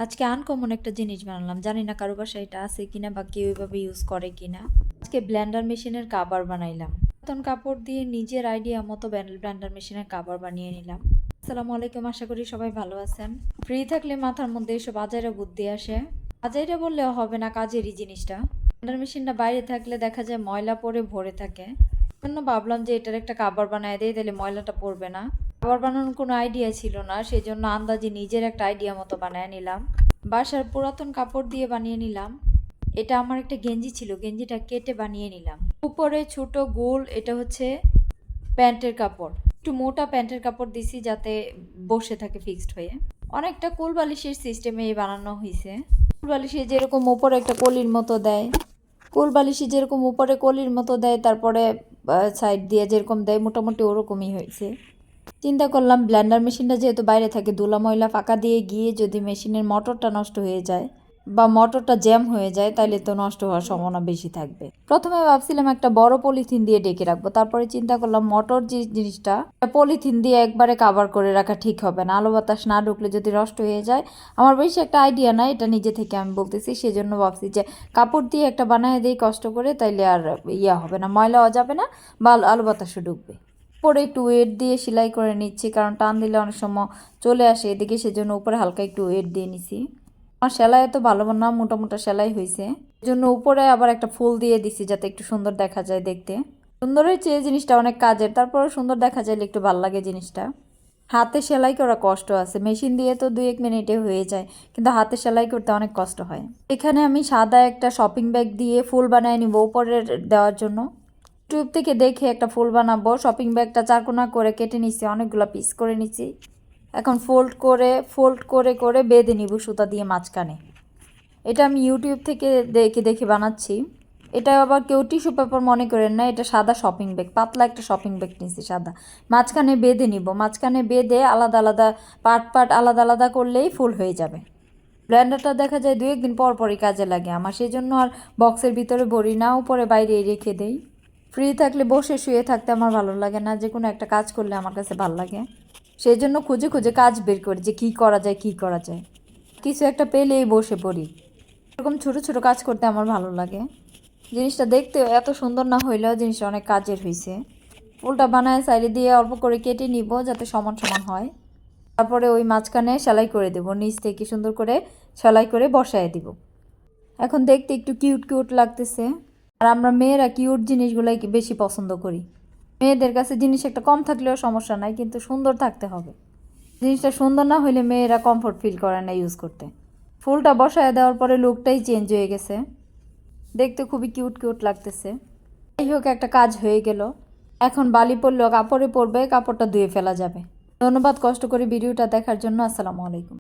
আজকে আনকমন একটা জিনিস বানালাম, জানি না কারো বাসায় এটা আছে কিনা বা কেউ এভাবে ইউজ করে কিনা। আজকে ব্লেন্ডার মেশিনের কাভার বানাইলাম। নতুন কাপড় দিয়ে নিজের আইডিয়া মতো ব্লেন্ডার মেশিনের কাভার বানিয়ে নিলাম। আসসালামু আলাইকুম, আশা করি সবাই ভালো আছেন। ফ্রি থাকলে মাথার মধ্যে এসব আজাইরা বুদ্ধি আসে। আজাইরা বললেও হবে না, কাজেরই জিনিসটা। ব্লেন্ডার মেশিনটা বাইরে থাকলে দেখা যায় ময়লা পড়ে ভরে থাকে। জন্য ভাবলাম যে এটার একটা কাভার বানায় দেয়, তাহলে ময়লাটা পড়বে না। কাভার বানানোর কোনো আইডিয়া ছিল না, সেই জন্য আন্দাজে নিজের একটা আইডিয়া মতো বানায় নিলাম। বাসার পুরাতন কাপড় দিয়ে বানিয়ে নিলাম। এটা আমার একটা গেঞ্জি ছিল, গেঞ্জিটা কেটে বানিয়ে নিলাম। উপরে ছোট গোল, এটা হচ্ছে প্যান্টের কাপড়। একটু মোটা প্যান্টের কাপড় দিছি যাতে বসে থাকে ফিক্সড হয়ে। অনেকটা কোল বালিশের সিস্টেমে বানানো হয়েছে। কোল বালিশে যেরকম উপরে একটা কলির মতো দেয়, কোল বালিশে যেরকম উপরে কলির মতো দেয়, তারপরে সাইড দিয়ে যেরকম দেয়, মোটামুটি ওরকমই হয়েছে। চিন্তা করলাম ব্লেন্ডার মেশিনটা যেহেতু বাইরে থাকে, ধুলা ময়লা ফাঁকা দিয়ে গিয়ে যদি মেশিনের মোটরটা নষ্ট হয়ে যায় বা মোটরটা জ্যাম হয়ে যায়, তাহলে তো নষ্ট হওয়ার সম্ভাবনা বেশি থাকবে। প্রথমে ভাবছিলাম একটা বড় পলিথিন দিয়ে ঢেকে রাখবো, তারপরে চিন্তা করলাম মোটর যে জিনিসটা পলিথিন দিয়ে একবারে কাভার করে রাখা ঠিক হবে না, আলো বাতাস না ঢুকলে যদি নষ্ট হয়ে যায়। আমার বেশি একটা আইডিয়া নাই, এটা নিজে থেকে আমি বলতেছি, সেজন্য ভাবছি যে কাপড় দিয়ে একটা বানায় দিই কষ্ট করে, তাইলে আর হবে না, ময়লাও যাবে না বা আলো বাতাসও ঢুকবে। উপরে একটু ওয়েট দিয়ে সেলাই করে নিচ্ছি, কারণ টান দিলে অনেক সময় চলে আসে এদিকে, সেজন্য উপরে হালকা একটু ওয়েট দিয়ে নিছি। আমার সেলাই এত ভালো না, মোটা মোটা সেলাই হয়েছে, এজন্য উপরে আবার একটা ফুল দিয়ে দিছি যাতে একটু সুন্দর দেখা যায় দেখতে। সুন্দরের চেয়ে জিনিসটা অনেক কাজের, তারপরে সুন্দর দেখা যাইলে একটু ভালো লাগে জিনিসটা। হাতে সেলাই করা কষ্ট আছে, মেশিন দিয়ে তো 2-1 মিনিটে হয়ে যায়, কিন্তু হাতে সেলাই করতে অনেক কষ্ট হয়। এখানে আমি সাদা একটা শপিং ব্যাগ দিয়ে ফুল বানিয়ে নিব উপরে দেওয়ার জন্য। ইউটিউব থেকে দেখে একটা ফুল বানাবো। শপিং ব্যাগটা চারকোনা করে কেটে নিচ্ছি, অনেকগুলো পিস করে নিচ্ছি। এখন ফোল্ড করে করে বেঁধে নিব সুতা দিয়ে মাঝখানে। এটা আমি ইউটিউব থেকে দেখে দেখে বানাচ্ছি। এটা আবার কেউ টিস্যু পেপার মনে করেন না, এটা সাদা শপিং ব্যাগ, পাতলা একটা শপিং ব্যাগ নিচ্ছি সাদা। মাঝখানে বেঁধে নিব, মাঝখানে বেঁধে আলাদা আলাদা পার্ট আলাদা আলাদা করলেই ফুল হয়ে যাবে। ব্লেন্ডারটা দেখা যায় 2-1 দিন পর পরই কাজে লাগে আমার, সেই জন্য আর বক্সের ভিতরে ভরি না, উপরে বাইরে রেখে দেই। ফ্রি থাকলে বসে শুয়ে থাকতে আমার ভালো লাগে না, যে কোনো একটা কাজ করলে আমার কাছে ভালো লাগে। সেই জন্য খুঁজে খুঁজে কাজ বের করি যে কী করা যায় কী করা যায়, কিছু একটা পেলেই বসে পড়ি। এরকম ছোট ছোট কাজ করতে আমার ভালো লাগে। জিনিসটা দেখতে এত সুন্দর না হইলেও জিনিসটা অনেক কাজের হয়েছে। ফুলটা বানায় সাইডে দিয়ে অল্প করে কেটে নিব যাতে সমান সমান হয়। তারপরে ওই মাঝখানে সেলাই করে দেব, নিচ থেকে সুন্দর করে সেলাই করে বসায় দিব। এখন দেখতে একটু কিউট কিউট লাগতেছে। আর আমরা মেয়েরা কিউট জিনিসগুলাই বেশি পছন্দ করি। মেয়েদের কাছে জিনিস একটা কম থাকলেও সমস্যা নাই, কিন্তু সুন্দর থাকতে হবে। জিনিসটা সুন্দর না হইলে মেয়েরা কমফোর্ট ফিল করে না ইউজ করতে। ফুলটা বসায় দেওয়ার পরে লুকটাই চেঞ্জ হয়ে গেছে, দেখতে খুবই কিউট কিউট লাগতেছে। যাই হোক, একটা কাজ হয়ে গেল। এখন বালি পরলেও কাপড়ে পরবে, কাপড়টা ধুয়ে ফেলা যাবে। ধন্যবাদ কষ্ট করে ভিডিওটা দেখার জন্য। আসসালামু আলাইকুম।